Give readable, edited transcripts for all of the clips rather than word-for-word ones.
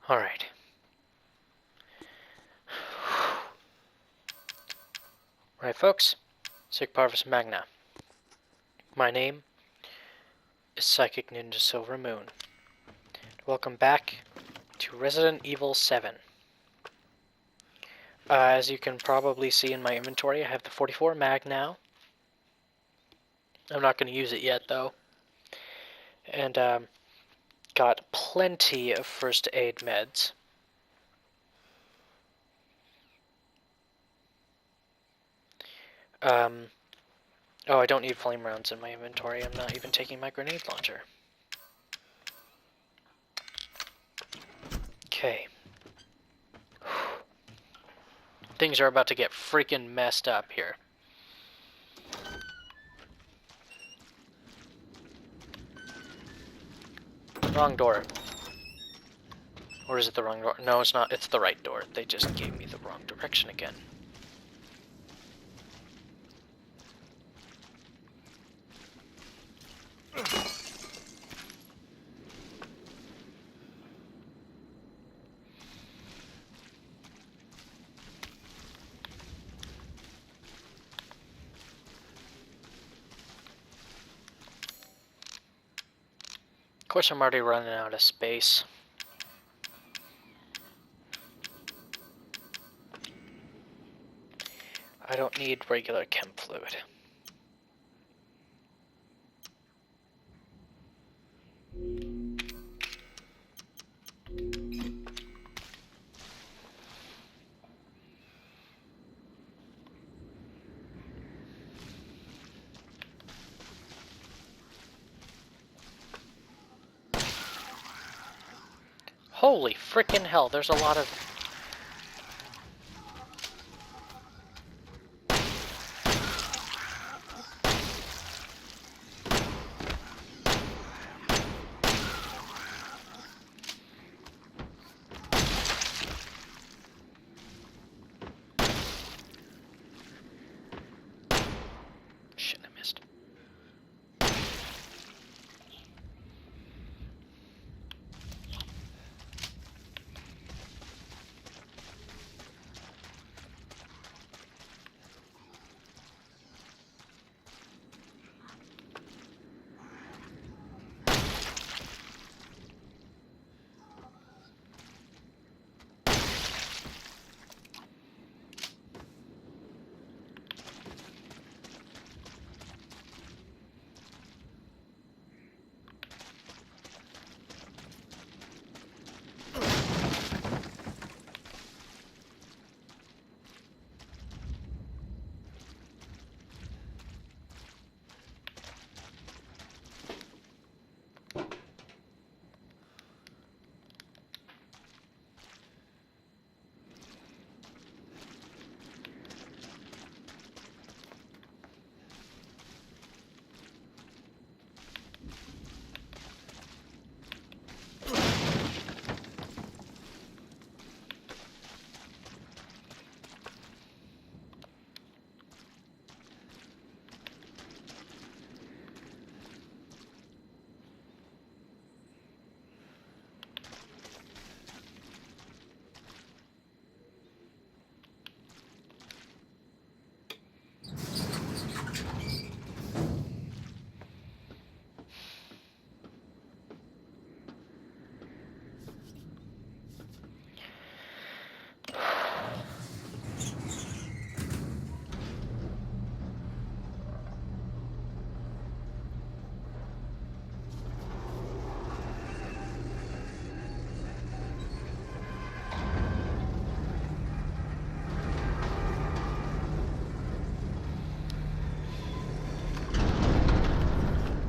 Alright. Alright, folks. Sic Parvis Magna. My name is Psychic Ninja Silver Moon. Welcome back to Resident Evil 7. As you can probably see in my inventory, I have the 44 mag now. I'm not going to use it yet, though. And, got plenty of first aid meds. Oh, I don't need flame rounds in my inventory. I'm not even taking my grenade launcher. Okay. Things are about to get freaking messed up here. Wrong door. Or is it the wrong door? No, it's not. It's the right door. They just gave me the wrong direction again. Of course, I'm already running out of space. I don't need regular chem fluid. Holy frickin' hell, there's a lot of... Shit, I missed.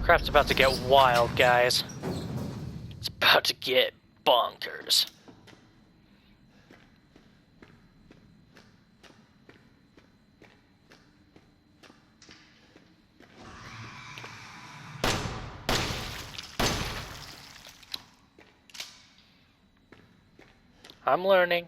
Crap's about to get wild, guys. It's about to get bonkers. I'm learning.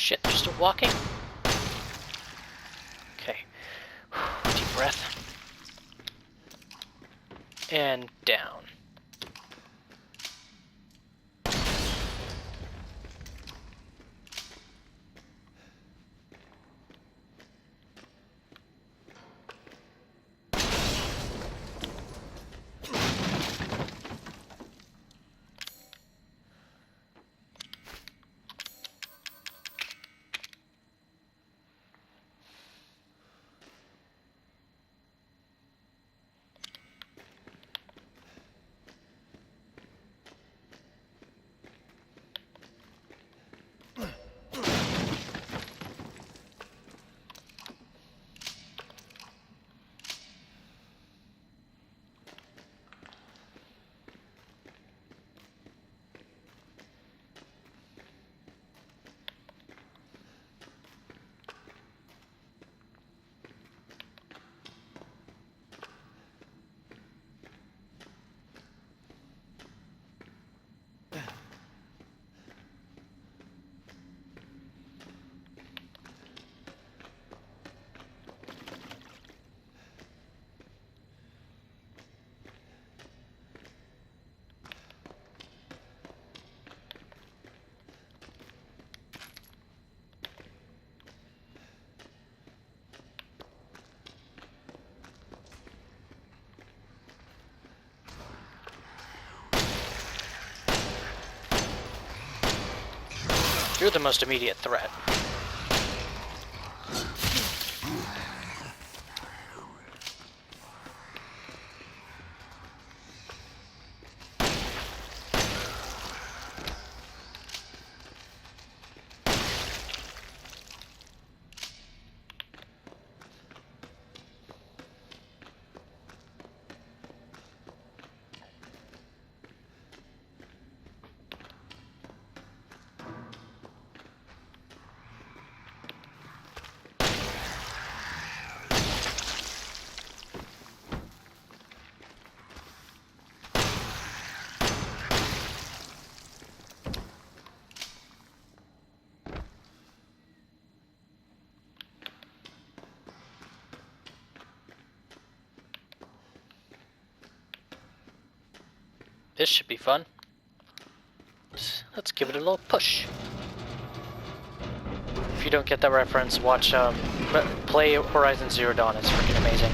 shit, they're still walking? Okay. Deep breath. And down. You're the most immediate threat. This should be fun. Let's give it a little push. If you don't get that reference, watch, play Horizon Zero Dawn. It's freaking amazing.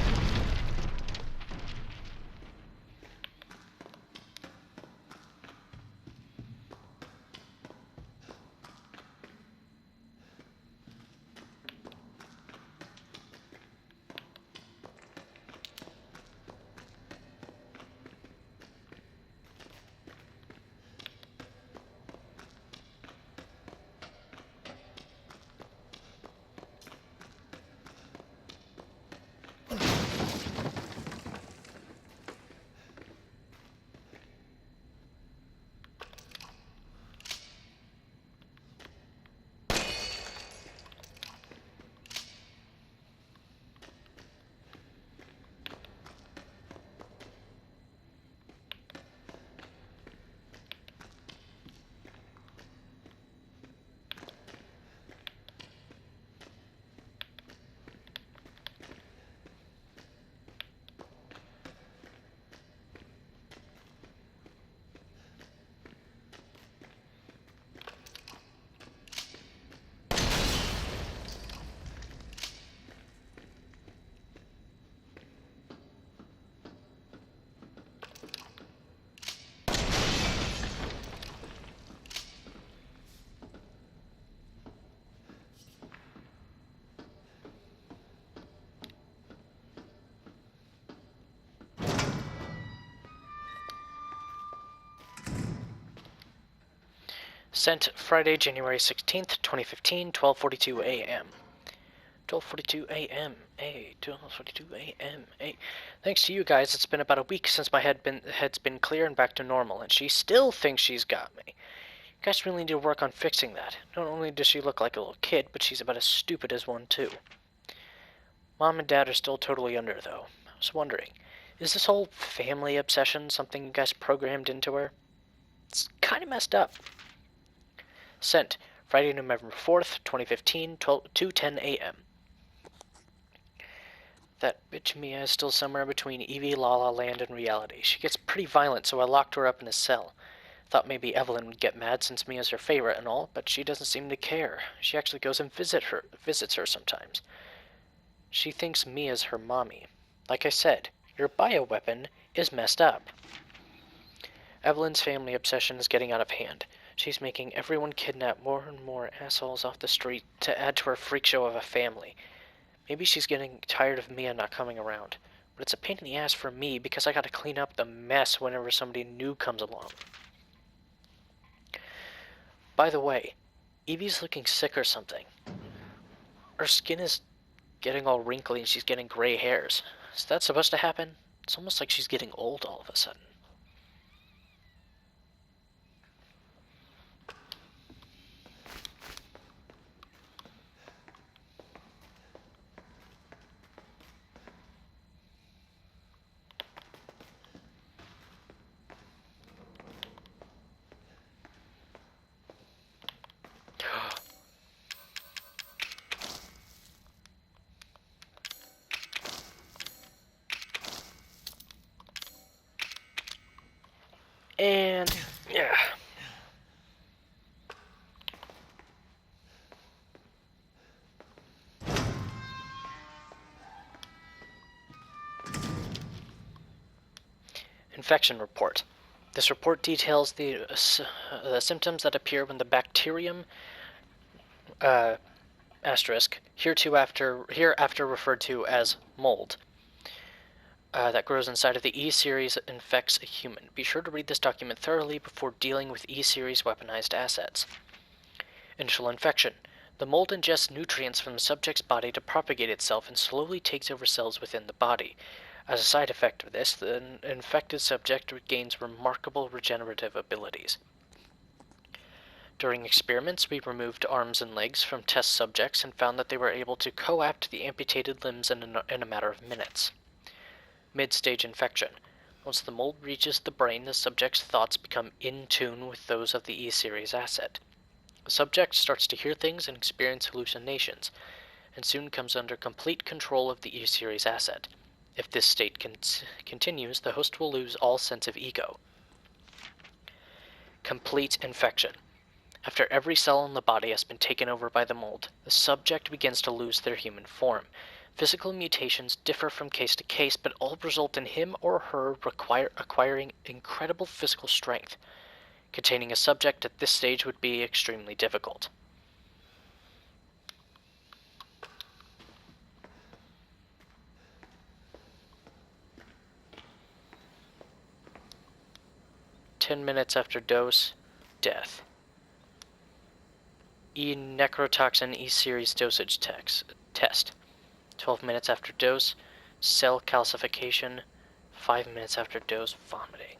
Sent Friday, January 16th, 2015, 12:42 a.m. 12:42 a.m. 12:42 a.m. Thanks to you guys, it's been about a week since my head's been clear and back to normal, and she still thinks she's got me. You guys really need to work on fixing that. Not only does she look like a little kid, but she's about as stupid as one, too. Mom and Dad are still totally under, though. I was wondering, is this whole family obsession something you guys programmed into her? It's kind of messed up. Sent Friday, November 4th, 2015, 2:10 a.m. That bitch Mia is still somewhere between Evie, La La Land, and reality. She gets pretty violent, so I locked her up in a cell. Thought maybe Evelyn would get mad since Mia's her favorite and all, but she doesn't seem to care. She actually goes and visits her sometimes. She thinks Mia's her mommy. Like I said, your bioweapon is messed up. Evelyn's family obsession is getting out of hand. She's making everyone kidnap more and more assholes off the street to add to her freak show of a family. Maybe she's getting tired of Mia not coming around. But it's a pain in the ass for me because I gotta clean up the mess whenever somebody new comes along. By the way, Evie's looking sick or something. Her skin is getting all wrinkly and she's getting gray hairs. Is that supposed to happen? It's almost like she's getting old all of a sudden. And yeah. Infection report. This report details the symptoms that appear when the bacterium asterisk hereafter referred to as mold that grows inside of the E-Series infects a human. Be sure to read this document thoroughly before dealing with E-Series weaponized assets. Initial infection. The mold ingests nutrients from the subject's body to propagate itself and slowly takes over cells within the body. As a side effect of this, the infected subject gains remarkable regenerative abilities. During experiments, we removed arms and legs from test subjects and found that they were able to coapt the amputated limbs in a matter of minutes. Mid-stage infection. Once the mold reaches the brain, the subject's thoughts become in tune with those of the E-Series asset. The subject starts to hear things and experience hallucinations, and soon comes under complete control of the E-Series asset. If this state continues, the host will lose all sense of ego. Complete infection. After every cell in the body has been taken over by the mold, the subject begins to lose their human form. Physical mutations differ from case to case, but all result in him or her acquiring incredible physical strength. Containing a subject at this stage would be extremely difficult. "10 minutes after dose, death. Necrotoxin E-Series dosage test. 12 minutes after dose, cell calcification. 5 minutes after dose, vomiting.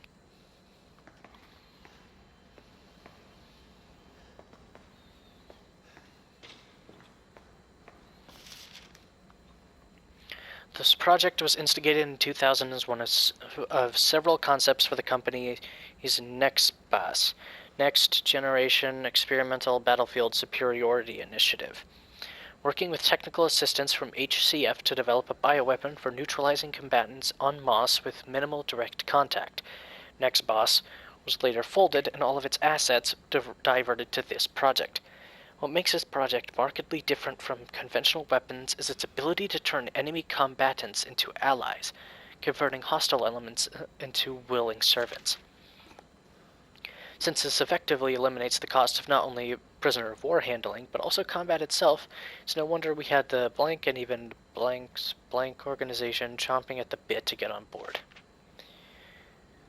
This project was instigated in 2000 as one of several concepts for the company's NextBAS, Next Generation Experimental Battlefield Superiority Initiative, working with technical assistance from HCF to develop a bioweapon for neutralizing combatants en masse with minimal direct contact. NextBAS was later folded and all of its assets diverted to this project. What makes this project markedly different from conventional weapons is its ability to turn enemy combatants into allies, converting hostile elements into willing servants. Since this effectively eliminates the cost of not only prisoner of war handling, but also combat itself, it's no wonder we had the blank and even blank organization chomping at the bit to get on board.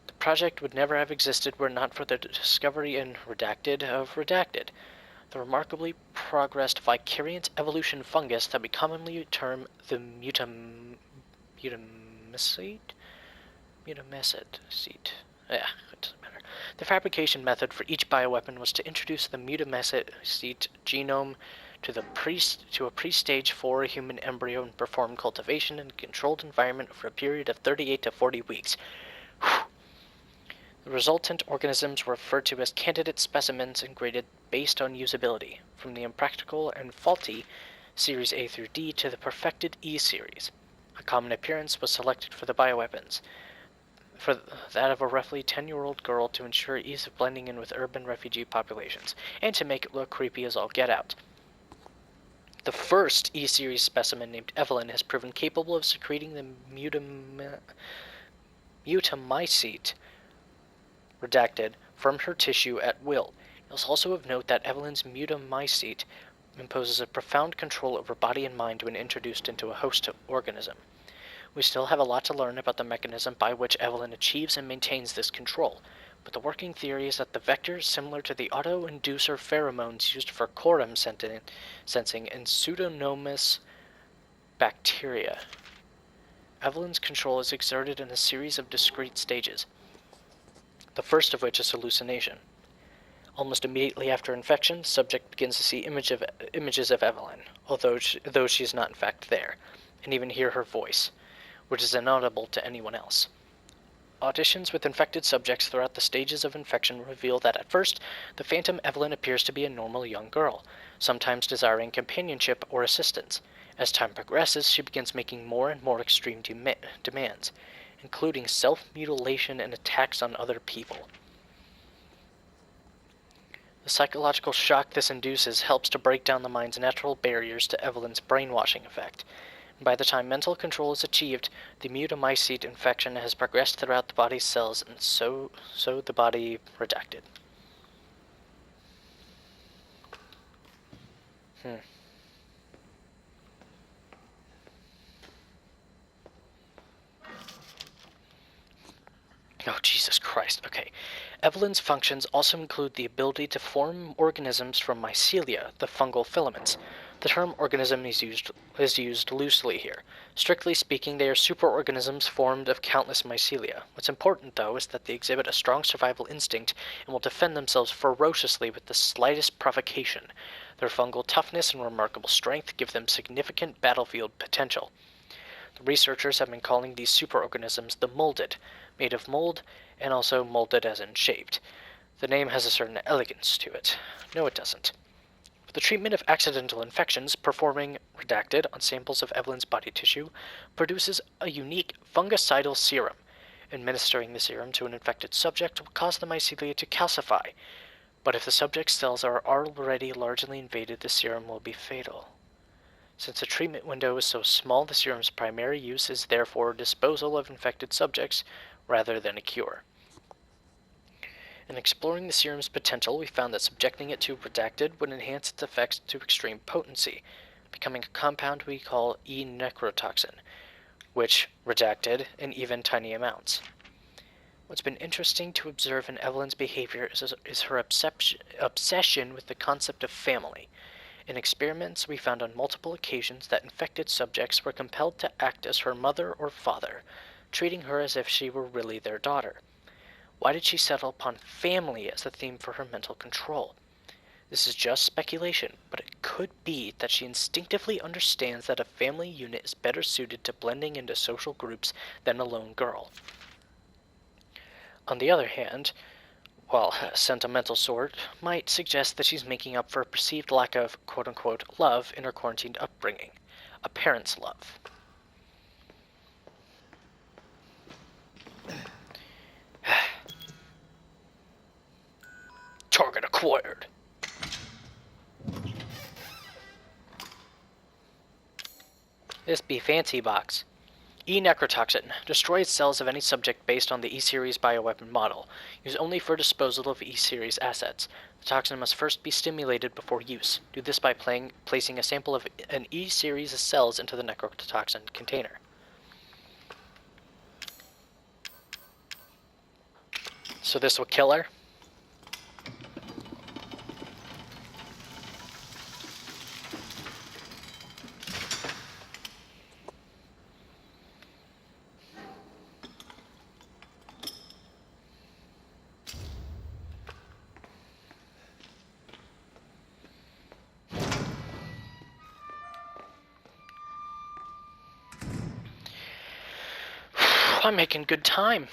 The project would never have existed were not for the discovery in Redacted of Redacted, the remarkably progressed vicariant evolution fungus that we commonly term the mutamecete? Yeah, it doesn't matter. The fabrication method for each bioweapon was to introduce the mutamecete genome to a pre-stage 4 human embryo and perform cultivation in a controlled environment for a period of 38 to 40 weeks. Whew. The resultant organisms were referred to as candidate specimens and graded based on usability, from the impractical and faulty Series A through D to the perfected E series. A common appearance was selected for the bioweapons, for that of a roughly 10-year-old girl to ensure ease of blending in with urban refugee populations, and to make it look creepy as all get out. The first E-series specimen, named Evelyn, has proven capable of secreting the mutamycete, redacted, from her tissue at will. It is also of note that Evelyn's mutamycete imposes a profound control over body and mind when introduced into a host organism. We still have a lot to learn about the mechanism by which Evelyn achieves and maintains this control, but the working theory is that the vector is similar to the auto-inducer pheromones used for quorum sensing in Pseudomonas bacteria. Evelyn's control is exerted in a series of discrete stages, the first of which is hallucination. Almost immediately after infection, the subject begins to see images of Evelyn, though she is not in fact there, and even hear her voice, which is inaudible to anyone else. Auditions with infected subjects throughout the stages of infection reveal that at first, the phantom Evelyn appears to be a normal young girl, sometimes desiring companionship or assistance. As time progresses, she begins making more and more extreme demands, including self-mutilation and attacks on other people. The psychological shock this induces helps to break down the mind's natural barriers to Evelyn's brainwashing effect. By the time mental control is achieved, the mutamycete infection has progressed throughout the body's cells, and so the body redacted. Oh, Jesus Christ. Okay. Evelyn's functions also include the ability to form organisms from mycelia, the fungal filaments. The term organism is used loosely here. Strictly speaking, they are superorganisms formed of countless mycelia. What's important, though, is that they exhibit a strong survival instinct and will defend themselves ferociously with the slightest provocation. Their fungal toughness and remarkable strength give them significant battlefield potential. The researchers have been calling these superorganisms the molded, made of mold, and also molded as in shaped. The name has a certain elegance to it. No, it doesn't. For the treatment of accidental infections, performing redacted on samples of Evelyn's body tissue produces a unique fungicidal serum. Administering the serum to an infected subject will cause the mycelia to calcify, but if the subject's cells are already largely invaded, the serum will be fatal. Since the treatment window is so small, the serum's primary use is therefore disposal of infected subjects rather than a cure. In exploring the serum's potential, we found that subjecting it to redacted would enhance its effects to extreme potency, becoming a compound we call E-necrotoxin, which redacted in even tiny amounts. What's been interesting to observe in Evelyn's behavior is her obsession with the concept of family. In experiments, we found on multiple occasions that infected subjects were compelled to act as her mother or father, treating her as if she were really their daughter. Why did she settle upon family as the theme for her mental control? This is just speculation, but it could be that she instinctively understands that a family unit is better suited to blending into social groups than a lone girl. On the other hand, while a sentimental sort might suggest that she's making up for a perceived lack of quote-unquote love in her quarantined upbringing, a parent's love. Target acquired. This be fancy box. E-necrotoxin destroys cells of any subject based on the E-series bioweapon model, used only for disposal of E-series assets. The toxin must first be stimulated before use. Do this by placing a sample of an E-series cells into the necrotoxin container. So this will kill her? I'm making good time.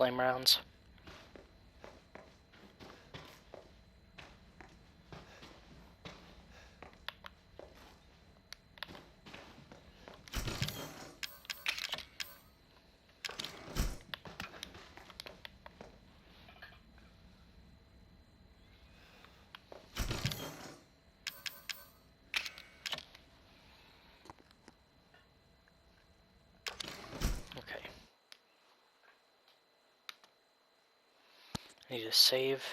flame rounds. Okay. I need to save.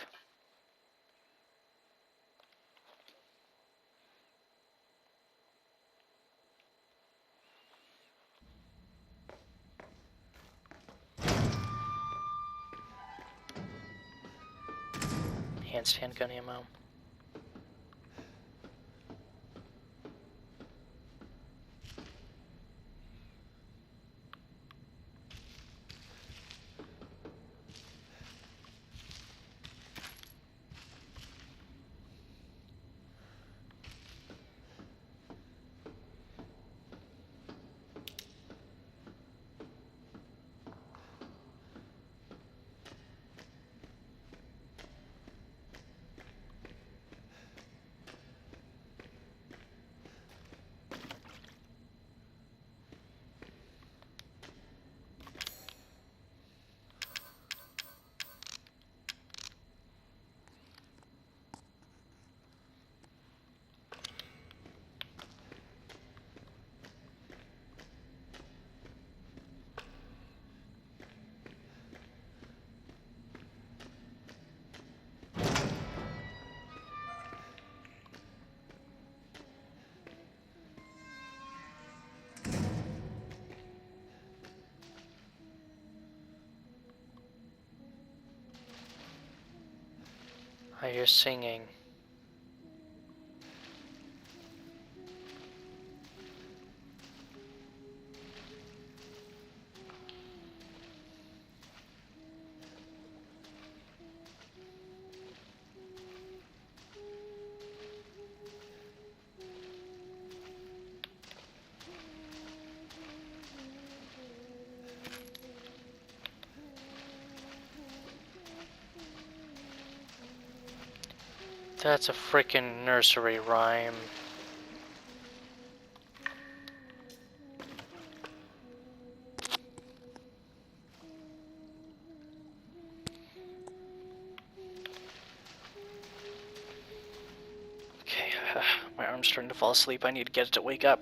Handstand gun ammo. I hear singing. That's a frickin' nursery rhyme. Okay, my arm's starting to fall asleep. I need to get it to wake up.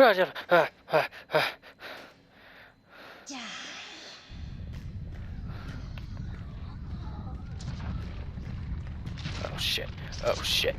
Oh shit. Oh shit.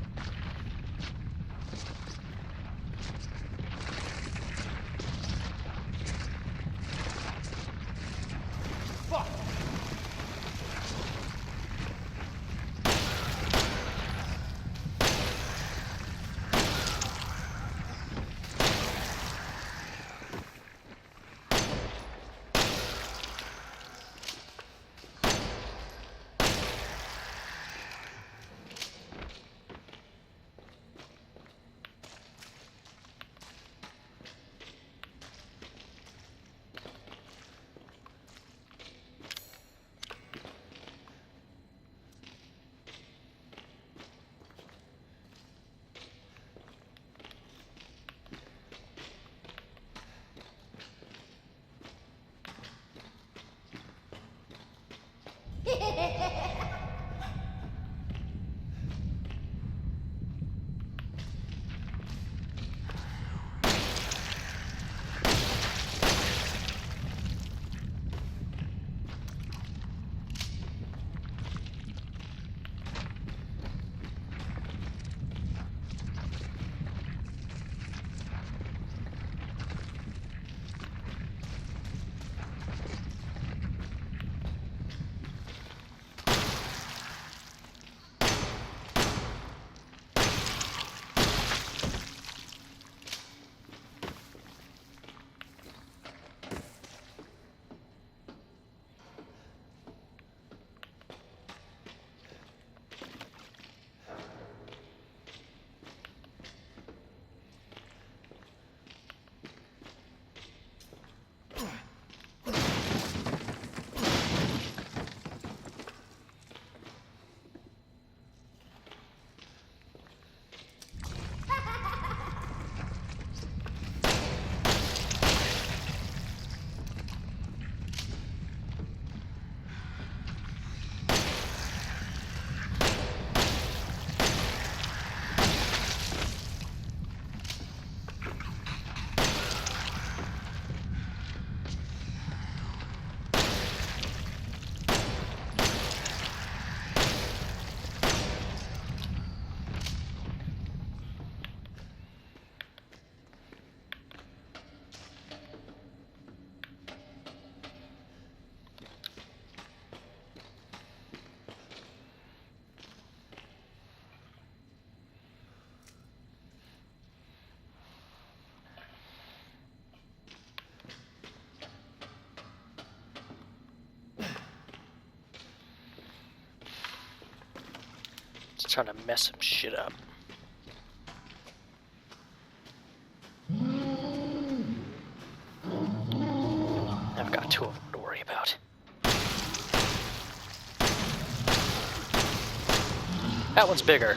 trying to mess some shit up. I've got two of them to worry about. That one's bigger.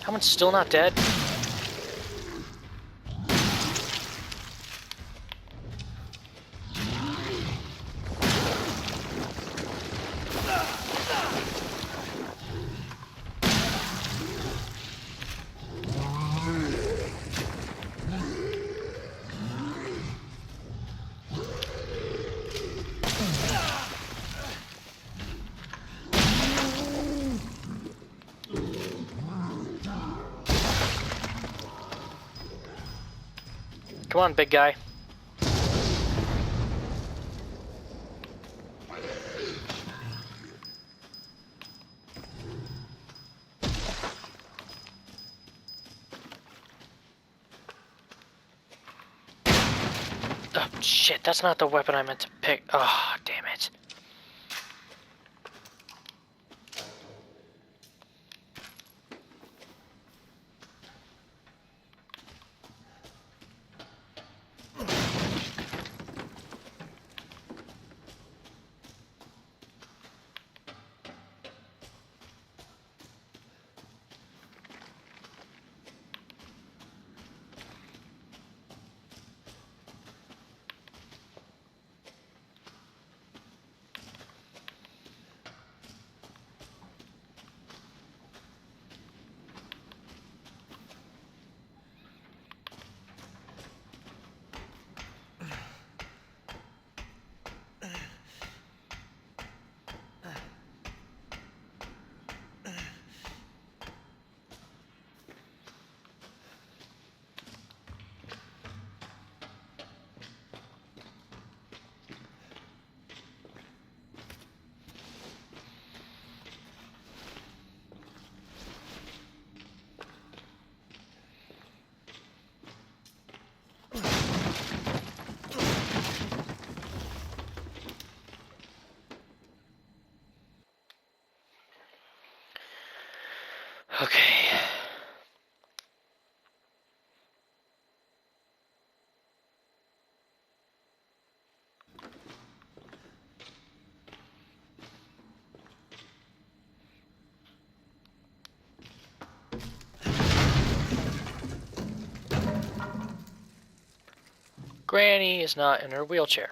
That one's still not dead? Come on, big guy. Oh, shit, that's not the weapon I meant to pick. Oh, damn it. Okay. Granny is not in her wheelchair.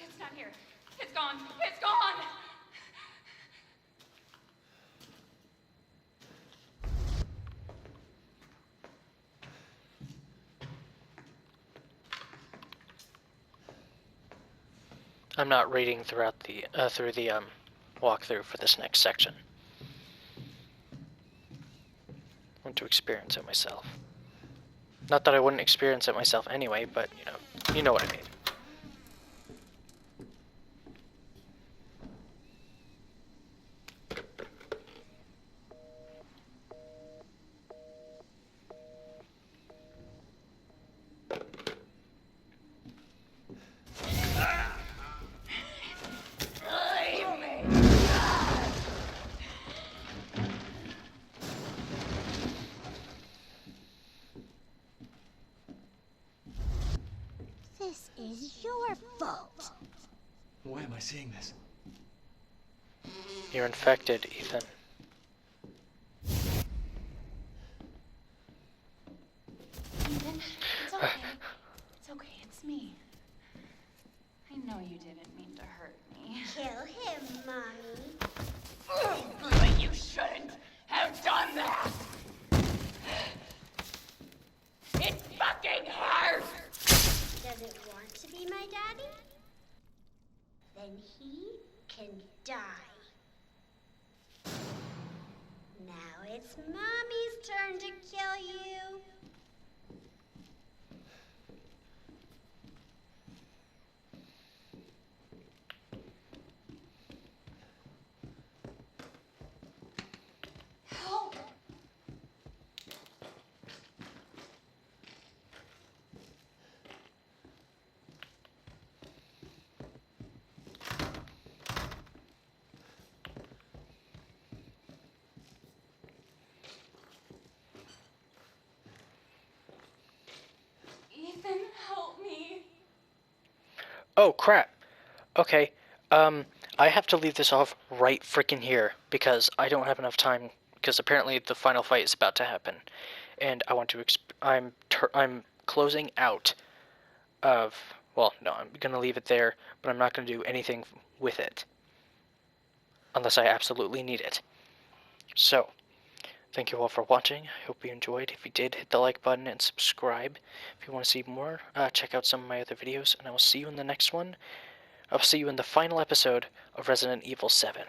It's not here. It's gone. It's gone! I'm not reading throughout the through the walkthrough for this next section. I want to experience it myself. Not that I wouldn't experience it myself anyway, but you know what I mean. seeing this? You're infected, Ethan. Ethan, it's okay. It's okay, it's me. I know you didn't mean to hurt me. Kill him, Mommy. But you shouldn't have done that! It fucking hurt! Doesn't want to be my daddy? Then he can die. Now it's Mommy's turn to kill you. Help! Ethan, help me. Oh, crap. Okay, I have to leave this off right freaking here because I don't have enough time because apparently the final fight is about to happen. And I want to I'm closing out of, well, no, I'm going to leave it there, but I'm not going to do anything with it unless I absolutely need it. So, thank you all for watching. I hope you enjoyed. If you did, hit the like button and subscribe. If you want to see more, check out some of my other videos, and I will see you in the next one. I'll see you in the final episode of Resident Evil 7.